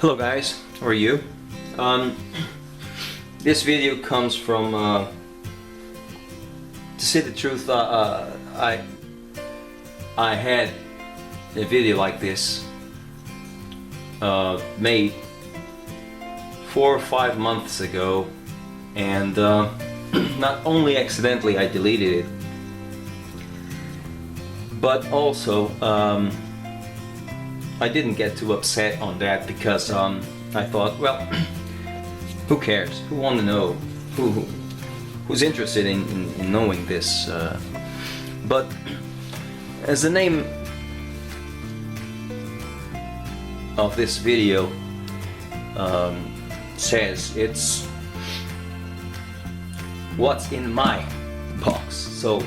Hello guys, how are you? This video comes from, to say the truth, I had a video like this made 4 or 5 months ago, and not only accidentally I deleted it, but also I didn't get too upset on that because I thought, well, who cares? Who want to know? Who's interested in knowing this? But as the name of this video says, it's what's in my box. So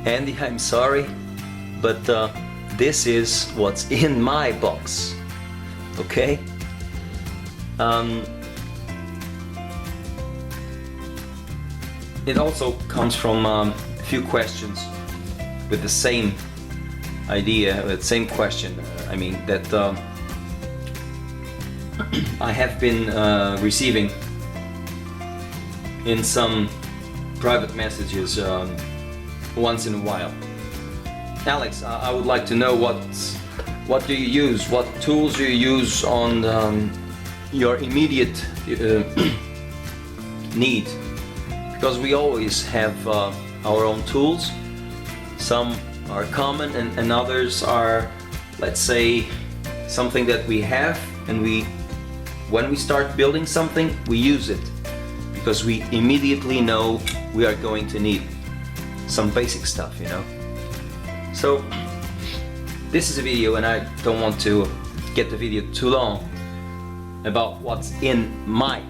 Andy, I'm sorry, but this is what's in my box, okay? It also comes from a few questions with the same idea, the same question. I mean that I have been receiving in some private messages once in a while. Alex, I would like to know what do you use, what tools do you use on your immediate need, because we always have our own tools. Some are common and others are, let's say, something that we have, and when we start building something, we use it because we immediately know we are going to need some basic stuff, you know. So this is a video, and I don't want to get the video too long, about what's in my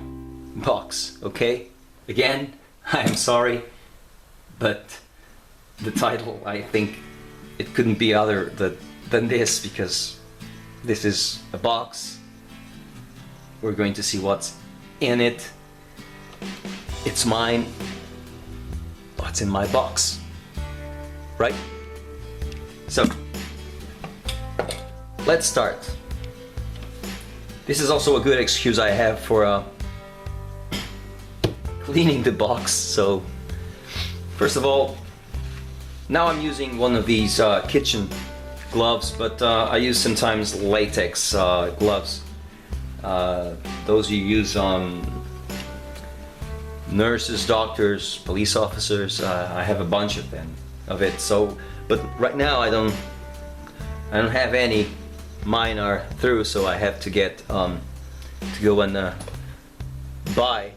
box, okay? Again, I am sorry, but the title, I think it couldn't be other than this, because this is a box. We're going to see what's in it. It's mine. What's in my box, right? So let's start. This is also a good excuse I have for cleaning the box. So first of all, now I'm using one of these kitchen gloves, but I use sometimes latex gloves. Those you use on nurses, doctors, police officers. I have a bunch of them, it. So, but right now I don't have any. Mine are through, so I have to get to go and buy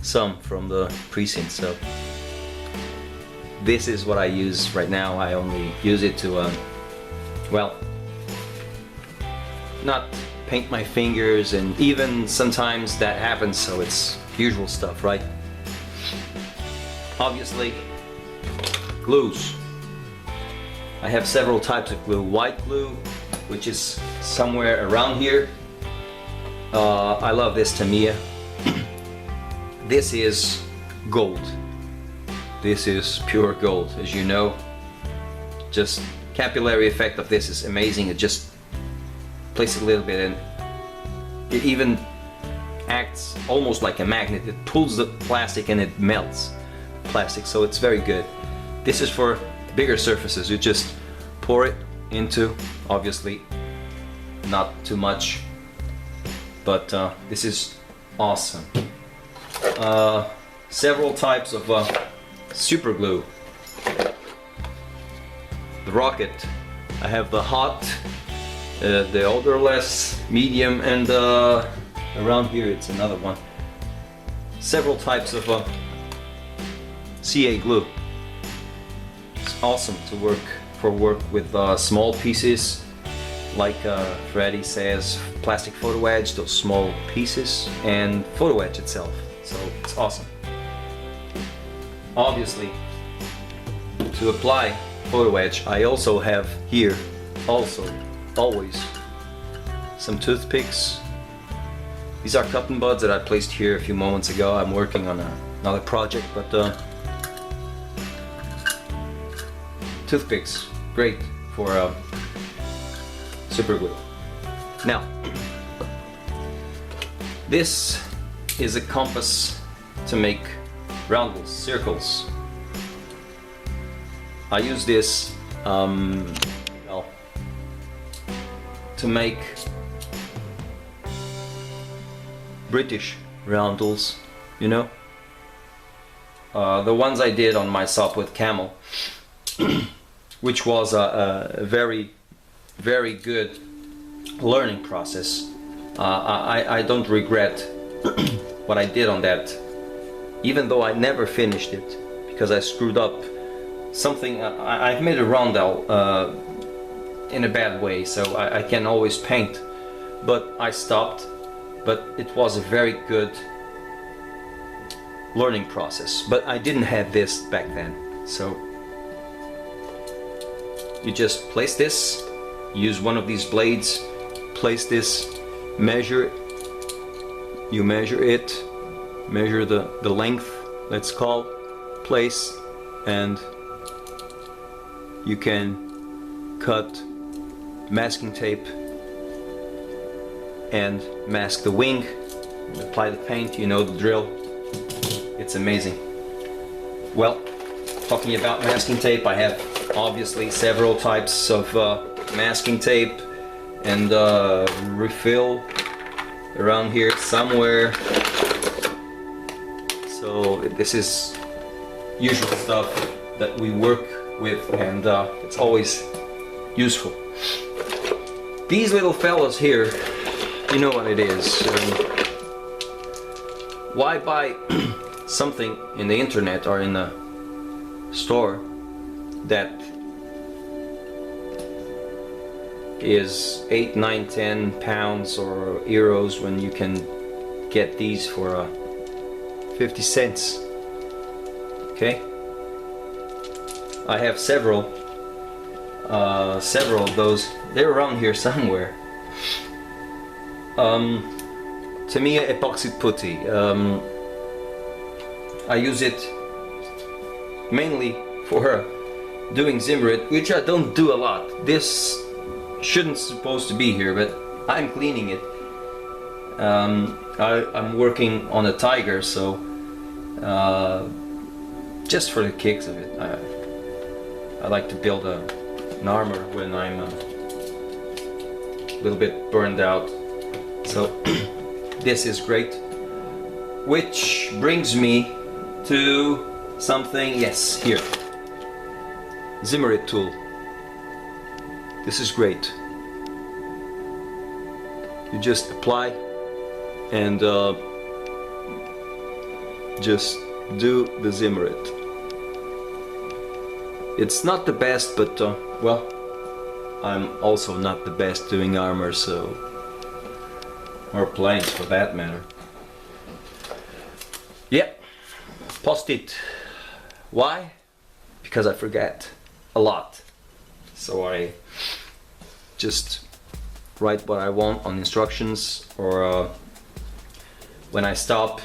some from the precinct. So this is what I use right now. I only use it to well, not paint my fingers, and even sometimes that happens, so it's usual stuff, right? Obviously, glues. I have several types of glue. White glue, which is somewhere around here. I love this Tamiya. This is gold. This is pure gold, as you know. Just capillary effect of this is amazing. It just place it a little bit, and it even acts almost like a magnet. It pulls the plastic and it melts plastic, so it's very good. This is for bigger surfaces. You just pour it into, obviously not too much, but this is awesome. Several types of super glue. The rocket. I have the hot, the odorless, medium, and around here it's another one. Several types of CA glue. It's awesome to work with small pieces, like Freddy says, plastic photo edge, those small pieces, and photo edge itself. So it's awesome. Obviously, to apply photo edge, I also have here always some toothpicks. These are cotton buds that I placed here a few moments ago. I'm working on another project, but toothpicks, great for super glue. Now, this is a compass to make roundels, circles. I use this well, to make British roundels, you know, the ones I did on my sub with camel, which was a very, very good learning process. I don't regret what I did on that, even though I never finished it because I screwed up something. I've made a roundel in a bad way, so I can always paint, but I stopped. But it was a very good learning process. But I didn't have this back then, so you just place this, use one of these blades, place this, measure, you measure it, measure the length, let's call, place, and you can cut masking tape and mask the wing, apply the paint, you know the drill. It's amazing. Well, talking about masking tape, I have obviously several types of masking tape and refill around here somewhere. So this is usual stuff that we work with, and it's always useful. These little fellows here, you know what it is. Why buy something in the internet or in the store that is 8, 9, 10 pounds or euros when you can get these for 50 cents? Okay, I have several of those. They're around here somewhere. Tamiya epoxy putty. I use it mainly for doing Zimmerit, which I don't do a lot. This shouldn't supposed to be here, but I'm cleaning it. I'm working on a tiger, so just for the kicks of it, I like to build an armor when I'm a little bit burned out. So this is great, which brings me to something, yes, here, Zimmerit tool. This is great. You just apply and just do the Zimmerit. It's not the best, but well, I'm also not the best doing armor, so, or planes for that matter. Yeah, post-it. Why? Because I forget a lot. So I just write what I want on instructions, or when I stop,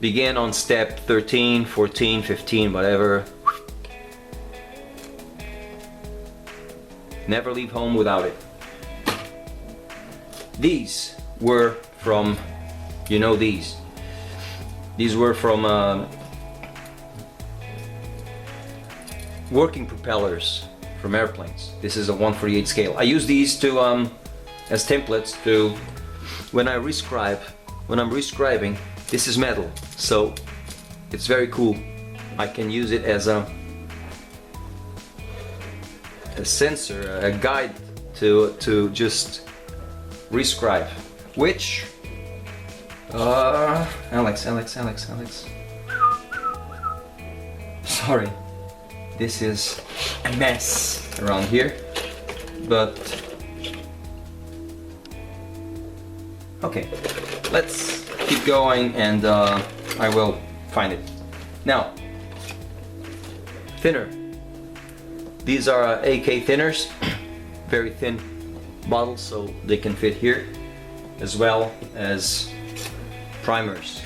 begin on step 13, 14, 15, whatever. Never leave home without it. These were from, you know, these were from working propellers from airplanes. This is a 1/48 scale. I use these to as templates to when I'm rescribing. This is metal, so it's very cool. I can use it as a sensor, a guide to just rescribe. Which Alex. Sorry, this is a mess around here, but okay, let's keep going, and I will find it. Now, thinner. These are AK thinners, very thin bottles, so they can fit here, as well as primers.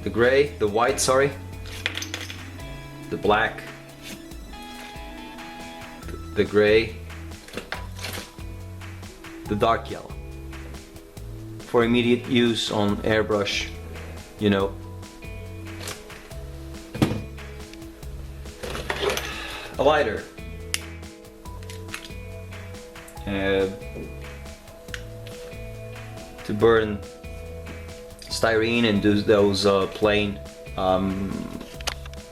The gray, the white, sorry, the black, the gray, the dark yellow for immediate use on airbrush, you know. A lighter. To burn styrene and do those plain,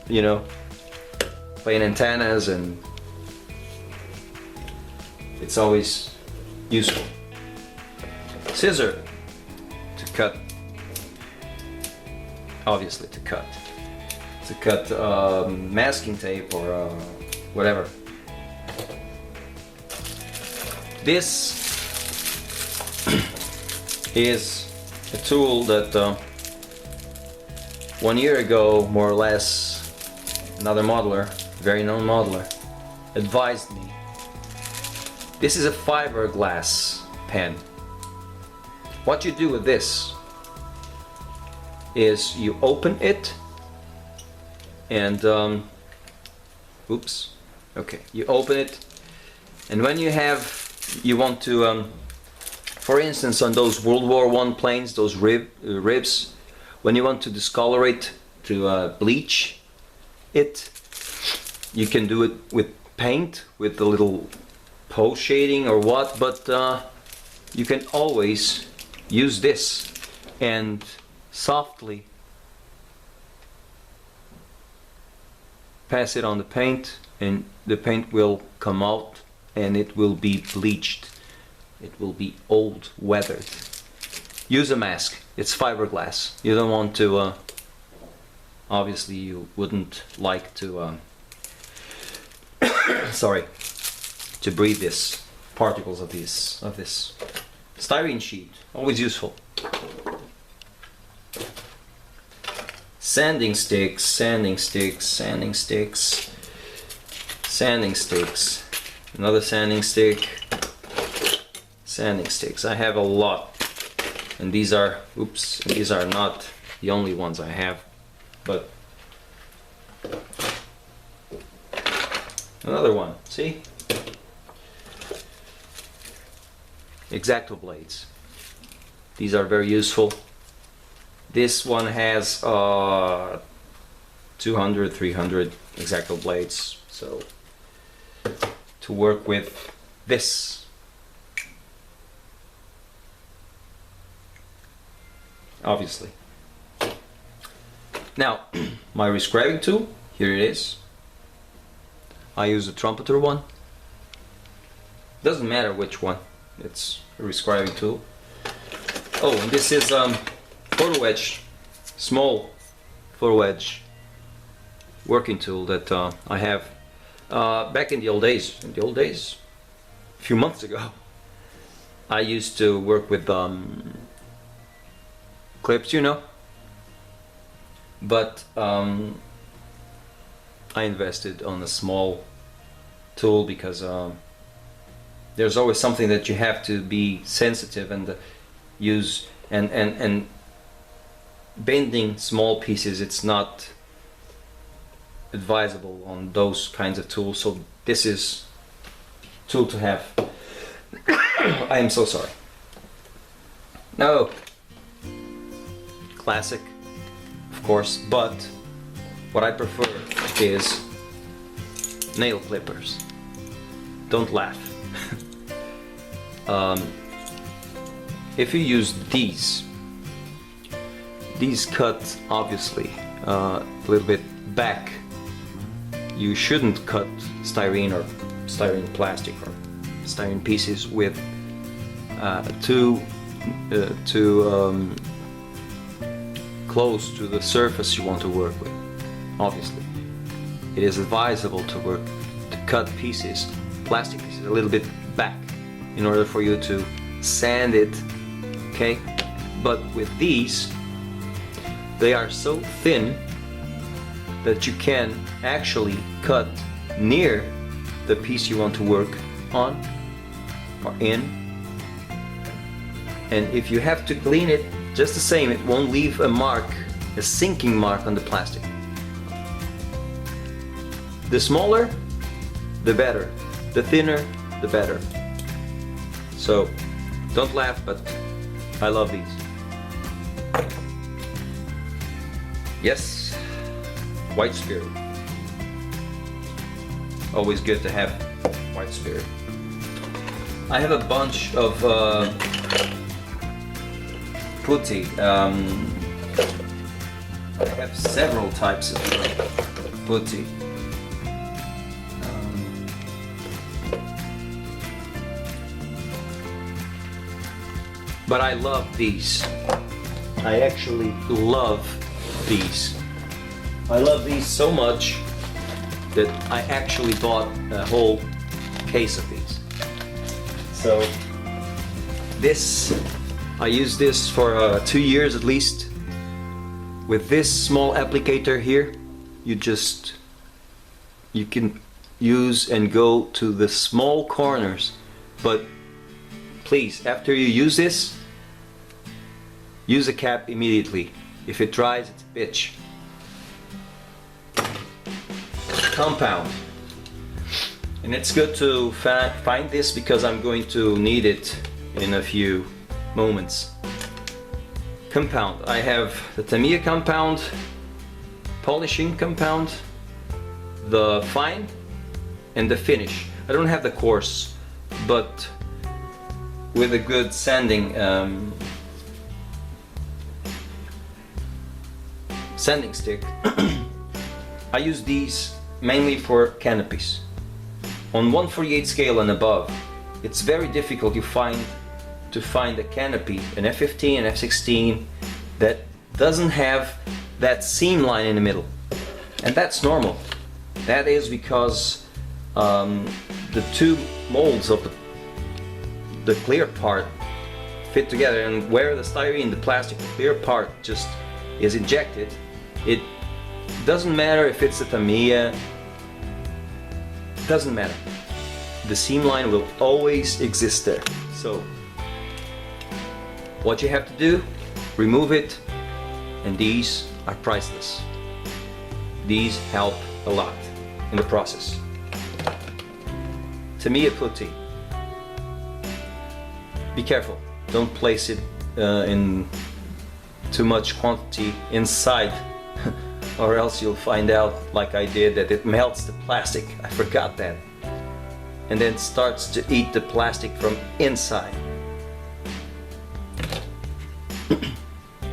you know, plain antennas, and it's always useful. Scissor to cut, obviously to cut masking tape or whatever. This is a tool that 1 year ago, more or less, another modeler, very known modeler, advised me. This is a fiberglass pen. What you do with this is you open it and you open it, and when you want to for instance, on those World War I planes, those ribs, when you want to discolor it, to bleach it, you can do it with paint, with a little post shading or what, but you can always use this and softly pass it on the paint, and the paint will come out and it will be bleached. It will be old, weathered. Use a mask. It's fiberglass. You don't want to, obviously you wouldn't like to, sorry, to breathe this, particles of this styrene sheet. Always useful. Sanding sticks, sanding sticks, sanding sticks, sanding sticks. Another sanding stick. Sanding sticks. I have a lot, and these are these are not the only ones I have, but another one. See, X-Acto blades. These are very useful. This one has 200, 300 X-Acto blades, so to work with this. Obviously. Now, my rescribing tool, here it is. I use a trumpeter one. Doesn't matter which one, it's a rescribing tool. Oh, and this is photo wedge, small photo wedge working tool that I have back in the old days. A few months ago, I used to work with clips, you know, but I invested on a small tool because there's always something that you have to be sensitive and use, and bending small pieces, it's not advisable on those kinds of tools, so this is a tool to have. I am so sorry. No. Classic, of course, but what I prefer is nail clippers. Don't laugh. If you use these cut obviously a little bit back. You shouldn't cut styrene or styrene plastic or styrene pieces with too close to the surface you want to work with. Obviously, it is advisable to cut pieces, plastic pieces, a little bit back in order for you to sand it. Okay, but with these, they are so thin that you can actually cut near the piece you want to work on or in, and if you have to clean it just the same, it won't leave a mark, a sinking mark on the plastic. The smaller, the better. The thinner, the better. So Don't laugh, but I love these. Yes, white spirit. Always good to have white spirit. I have a bunch of putty. I have several types of putty. But I love these. I actually love these. I love these so much that I actually bought a whole case of these. So this, I used this for 2 years at least. With this small applicator here, you can use and go to the small corners. But please, after you use this, use a cap immediately. If it dries, it's a bitch. Compound. And it's good to find this because I'm going to need it in a few moments. Compound. I have the Tamiya compound, polishing compound, the fine, and the finish. I don't have the coarse, but with a good sanding sanding stick. I use these mainly for canopies. On 1/48 scale and above, it's very difficult to find a canopy, an F-15, an F-16, that doesn't have that seam line in the middle. And that's normal. That is because the two molds of the clear part fit together, and where the styrene, the plastic, the clear part just is injected, it doesn't matter if it's a Tamiya, doesn't matter. The seam line will always exist there. So what you have to do, remove it, and these are priceless. These help a lot in the process. Tamiya putty. Be careful, don't place it in too much quantity inside or else you'll find out, like I did, that it melts the plastic. I forgot that. And then starts to eat the plastic from inside.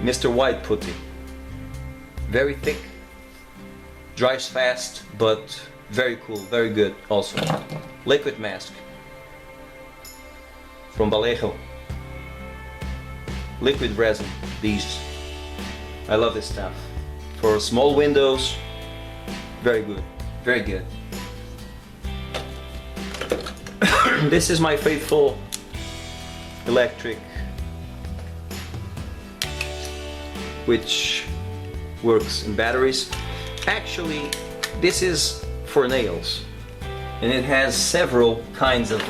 Mr. White putty. Very thick, dries fast, but very cool, very good also. Liquid mask from Vallejo. Liquid resin, these. I love this stuff. For small windows, very good, very good. This is my faithful electric, which works in batteries. Actually, this is for nails, and it has several kinds of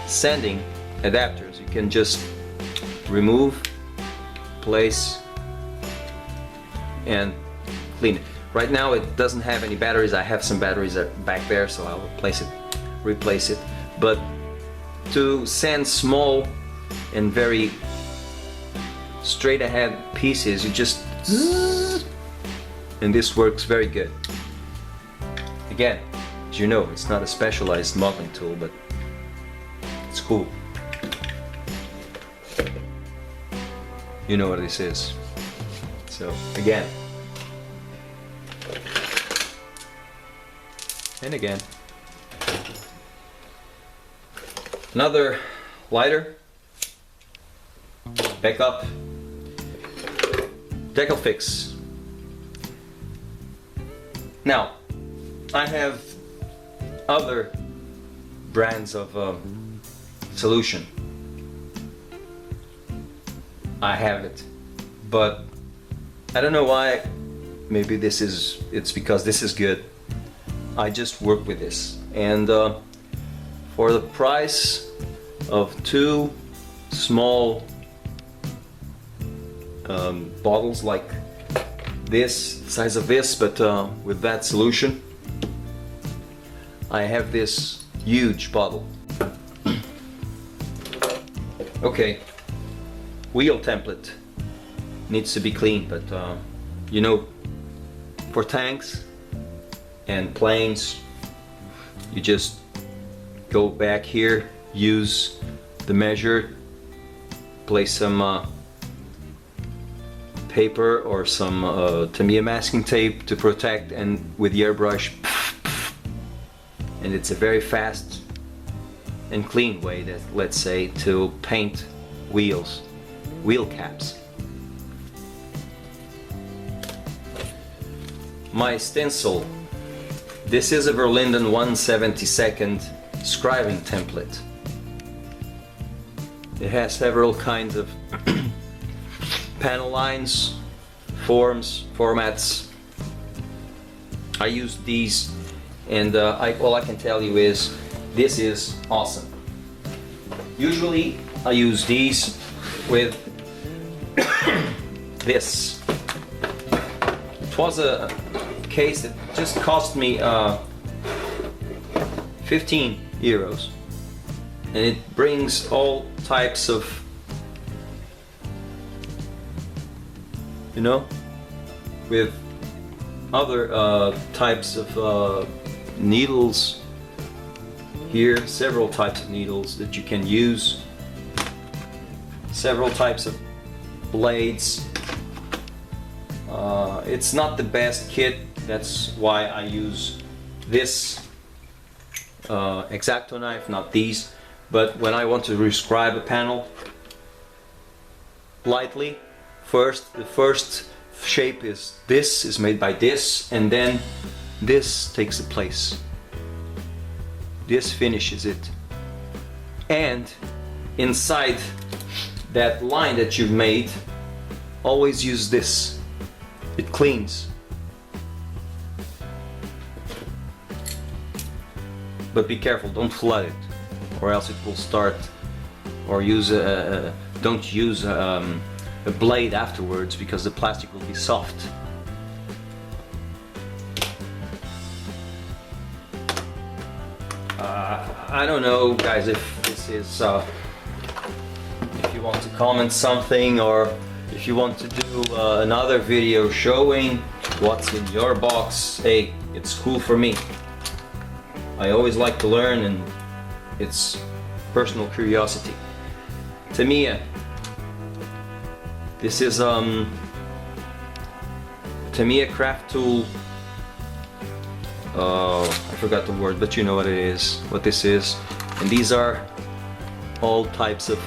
sanding adapters. You can just remove, place, and clean it. Right now it doesn't have any batteries. I have some batteries back there, so I'll replace it. But to sand small and very straight ahead pieces, you just zzz, and this works very good. Again, as you know, it's not a specialized modeling tool, but it's cool. You know what this is. So again, and again. Another lighter, backup, decal fix. Now, I have other brands of solution. I have it, but I don't know why. Maybe it's because this is good. I just work with this, and for the price of 2 small bottles like this, size of this, but with that solution, I have this huge bottle. Okay, wheel template needs to be clean, but you know, for tanks and planes, you just go back here, use the measure, place some paper or some Tamiya masking tape to protect, and with the airbrush, and it's a very fast and clean way, that, let's say, to paint wheels, wheel caps. My stencil, this is a Verlinden 1/72 scribing template. It has several kinds of panel lines, forms, formats. I use these, and all I can tell you is this is awesome. Usually I use these with this. It was a case that just cost me 15 euros, and it brings all types of, you know, with other types of needles here, several types of needles that you can use, several types of blades. It's not the best kit, that's why I use this X-Acto knife, not these. But when I want to rescribe a panel lightly, the first shape is made by this, and then this takes the place. This finishes it. And inside that line that you've made, always use this. It cleans. But be careful, don't flood it, or else it will start. Or don't use a blade afterwards, because the plastic will be soft. I don't know, guys, if this is if you want to comment something, or if you want to do another video showing what's in your box. Hey, it's cool for me. I always like to learn, and it's personal curiosity. Tamiya. This is Tamiya craft tool. I forgot the word, but you know what it is, what this is. And these are all types of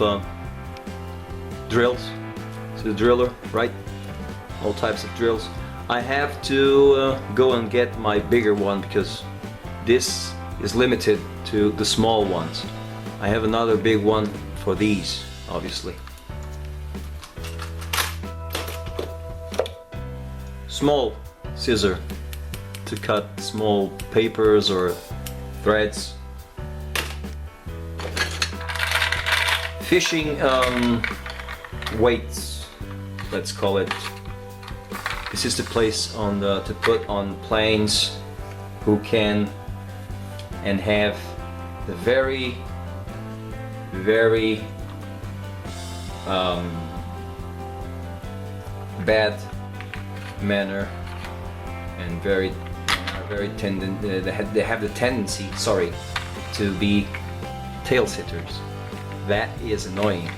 drills. It's a driller, right? All types of drills. I have to go and get my bigger one, because this is limited to the small ones. I have another big one for these, obviously. Small scissor to cut small papers or threads. Fishing weights, let's call it. This is the place to put on planes who can and have the very bad manner, and they have the tendency, to be tail sitters. That is annoying.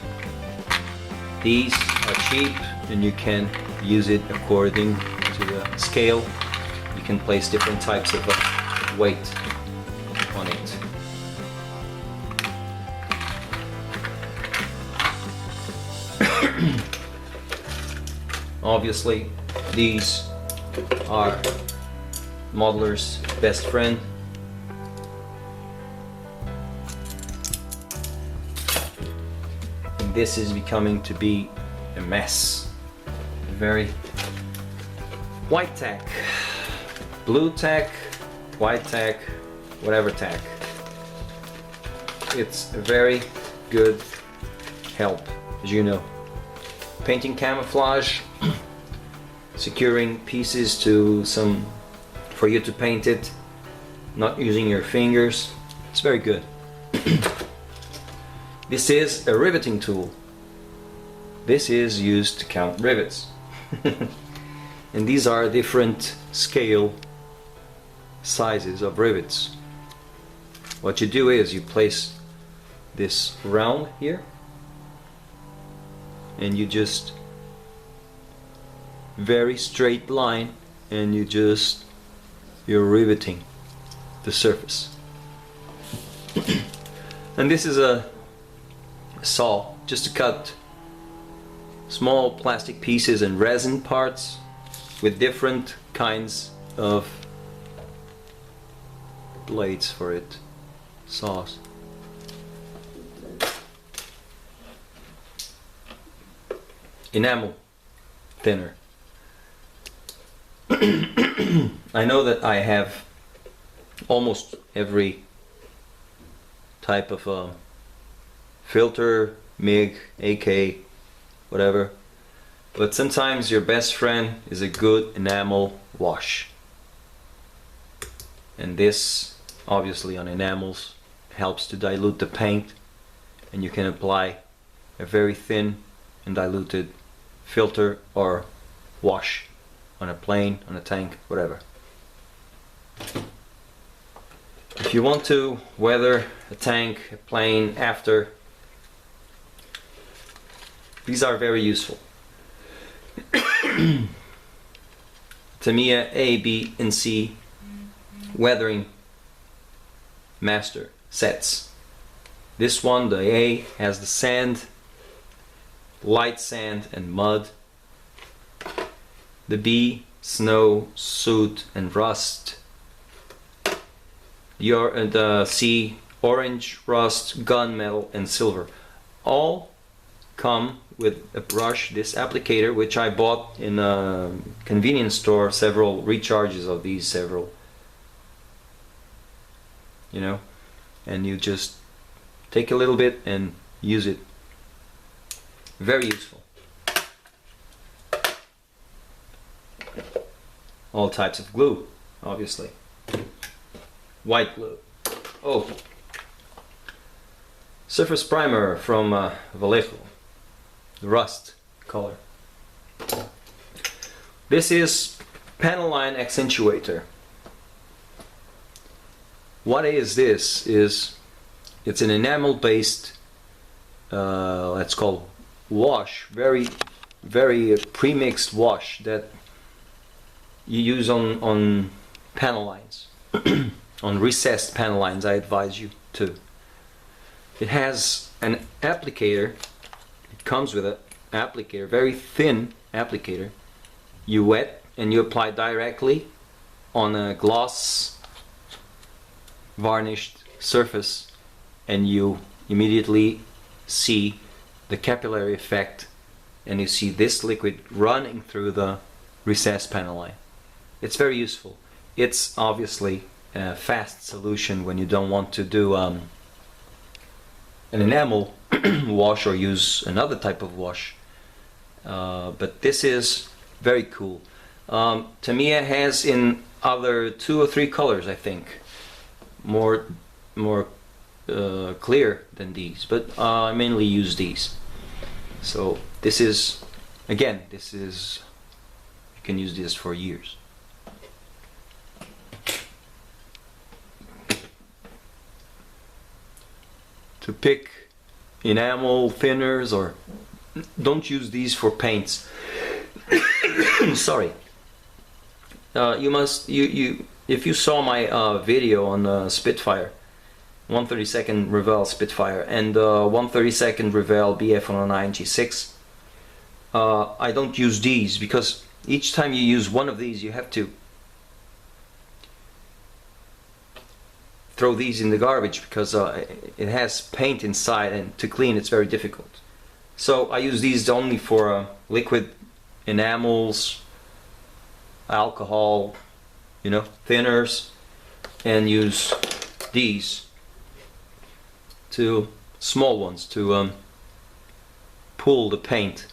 These are cheap, and you can use it according to the scale. You can place different types of weight on it. Obviously, these are modeler's best friend. And this is becoming to be a mess. Very white tack, blue tack, white tack, whatever tack. It's a very good help, as you know. Painting camouflage, securing pieces to for you to paint it, not using your fingers. It's very good. This is a riveting tool. This is used to count rivets. And these are different scale sizes of rivets. What you do is you place this round here and you just very straight line, and you're riveting the surface. And this is a saw just to cut small plastic pieces and resin parts with different kinds of blades for it, saws. Enamel thinner. I know that I have almost every type of filter, MIG, AK, whatever, but sometimes your best friend is a good enamel wash, and this obviously on enamels helps to dilute the paint, and you can apply a very thin and diluted filter or wash on a plane, on a tank, whatever. If you want to weather a tank, a plane after, these are very useful. Tamiya A, B, and C weathering master sets. This one, the A, has the sand, light sand and mud. The B, snow, soot and rust. The C, orange, rust, gunmetal and silver. All come with a brush, this applicator, which I bought in a convenience store, several recharges of these, several, you know, and you just take a little bit and use it. Very useful. All types of glue, obviously. White glue. Oh, surface primer from Vallejo, the rust color. This is panel line accentuator. What is this? It's an enamel based, let's call wash, very pre-mixed wash that you use on panel lines. On recessed panel lines, I advise you to. It has an applicator. It comes with an applicator, very thin applicator. You wet and you apply directly on a gloss varnished surface, and you immediately see the capillary effect, and you see this liquid running through the recessed panel line. It's very useful. It's obviously a fast solution when you don't want to do an enamel wash or use another type of wash, but this is very cool. Tamiya has in other 2 or 3 colors, I think, more clear than these, but I mainly use these. So this is, again, you can use this for years. To pick enamel thinners, or don't use these for paints. Sorry. If you saw my video on Spitfire, 132nd Revell Spitfire and 132nd Revell BF109 G6, I don't use these because each time you use one of these you have to throw these in the garbage because it has paint inside, and to clean it's very difficult. So I use these only for liquid enamels, alcohol, you know, thinners, and use these small ones to pull the paint.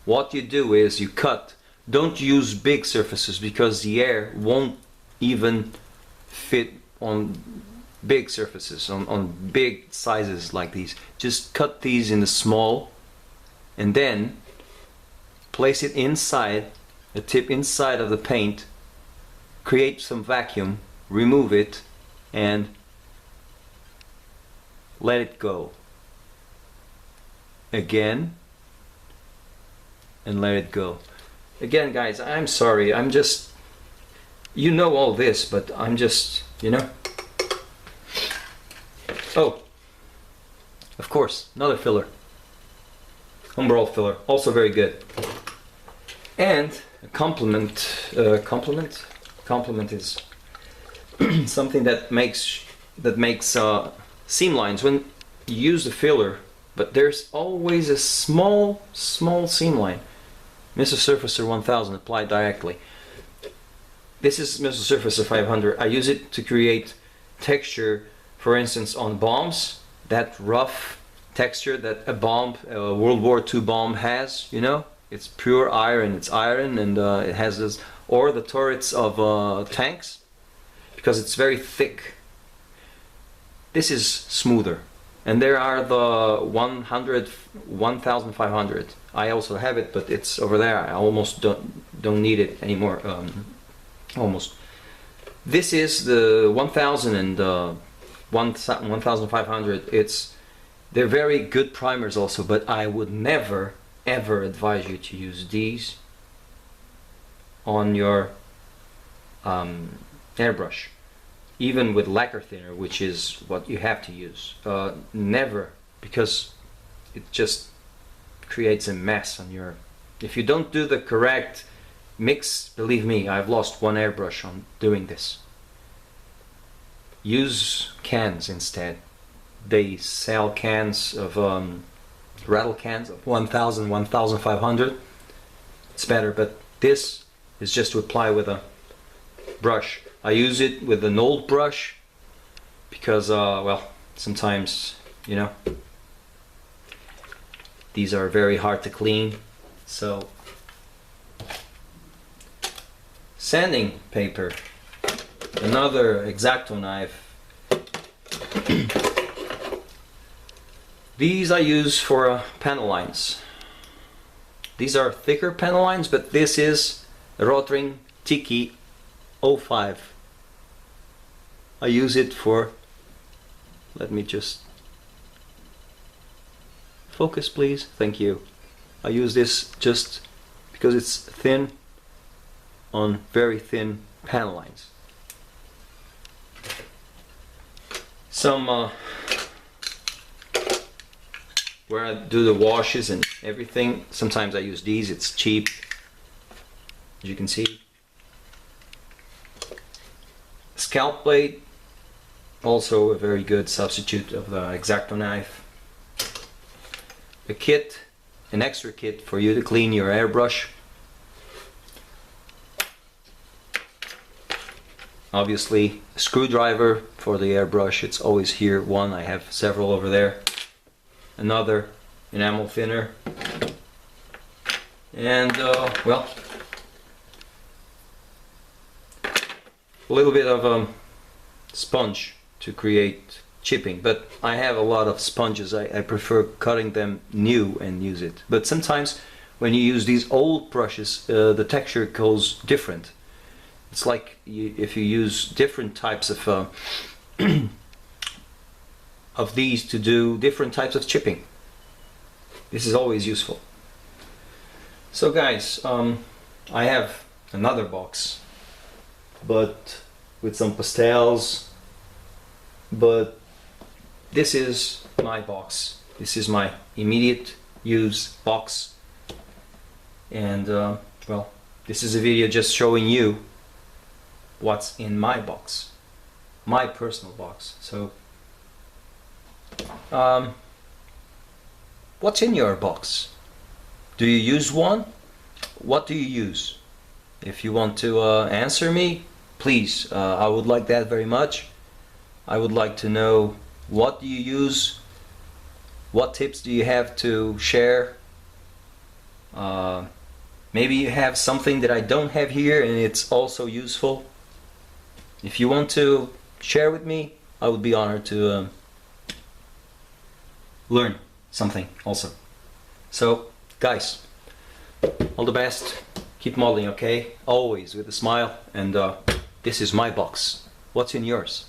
What you do is you cut. Don't use big surfaces because the air won't even fit on big surfaces, on big sizes like these. Just cut these in the small and then place it inside, the tip inside of the paint, create some vacuum, remove it, and let it go. Again, and let it go. Again, guys, I'm sorry, I'm just, you know all this, but I'm just, you know. Oh, of course, another filler. Umbral filler, also very good. And a complement is something that makes seam lines when you use the filler, but there's always a small seam line. Missile Surfacer 1000 applied directly. This is Missile Surfacer 500. I use it to create texture, for instance, on bombs. That rough texture that a bomb, a World War II bomb has, you know? It's pure iron, it's iron, and it has this, or the turrets of tanks, because it's very thick. This is smoother. And there are the 1500. I also have it, but it's over there. I almost don't need it anymore. Almost. This is the 1000 and 1500. They're very good primers also, but I would never ever advise you to use these on your airbrush, even with lacquer thinner, which is what you have to use. Never, because it just creates a mess on your, if you don't do the correct mix, believe me, I've lost one airbrush on doing this. Use cans instead. They sell cans of rattle cans of 1000, 1500. It's better, but this is just to apply with a brush. I use it with an old brush because well, sometimes, you know, these are very hard to clean. So sanding paper, another X-Acto knife. These I use for panel lines. These are thicker panel lines, but this is a Rotring Tiki 05. I use it for, let me just focus please, thank you. I use this just because it's thin on very thin panel lines. Some where I do the washes and everything, sometimes I use these. It's cheap, as you can see. Scalp blade, also a very good substitute of the X-Acto knife. A kit, an extra kit for you to clean your airbrush. Obviously, a screwdriver for the airbrush, it's always here. One, I have several over there. Another enamel thinner, and well, a little bit of sponge to create chipping, but I have a lot of sponges. I prefer cutting them new and use it, but sometimes when you use these old brushes, the texture goes different. It's like if you use different types of these to do different types of chipping. This is always useful. So guys, I have another box, but with some pastels, but this is my box. This is my immediate use box, and well, this is a video just showing you what's in my box, my personal box. So what's in your box? Do you use one? What do you use? If you want to answer me, please, I would like that very much. I would like to know, what do you use? What tips do you have to share? Maybe you have something that I don't have here and it's also useful. If you want to share with me, I would be honored to learn something also. So guys, all the best, keep modeling, okay? Always with a smile, and this is my box. What's in yours?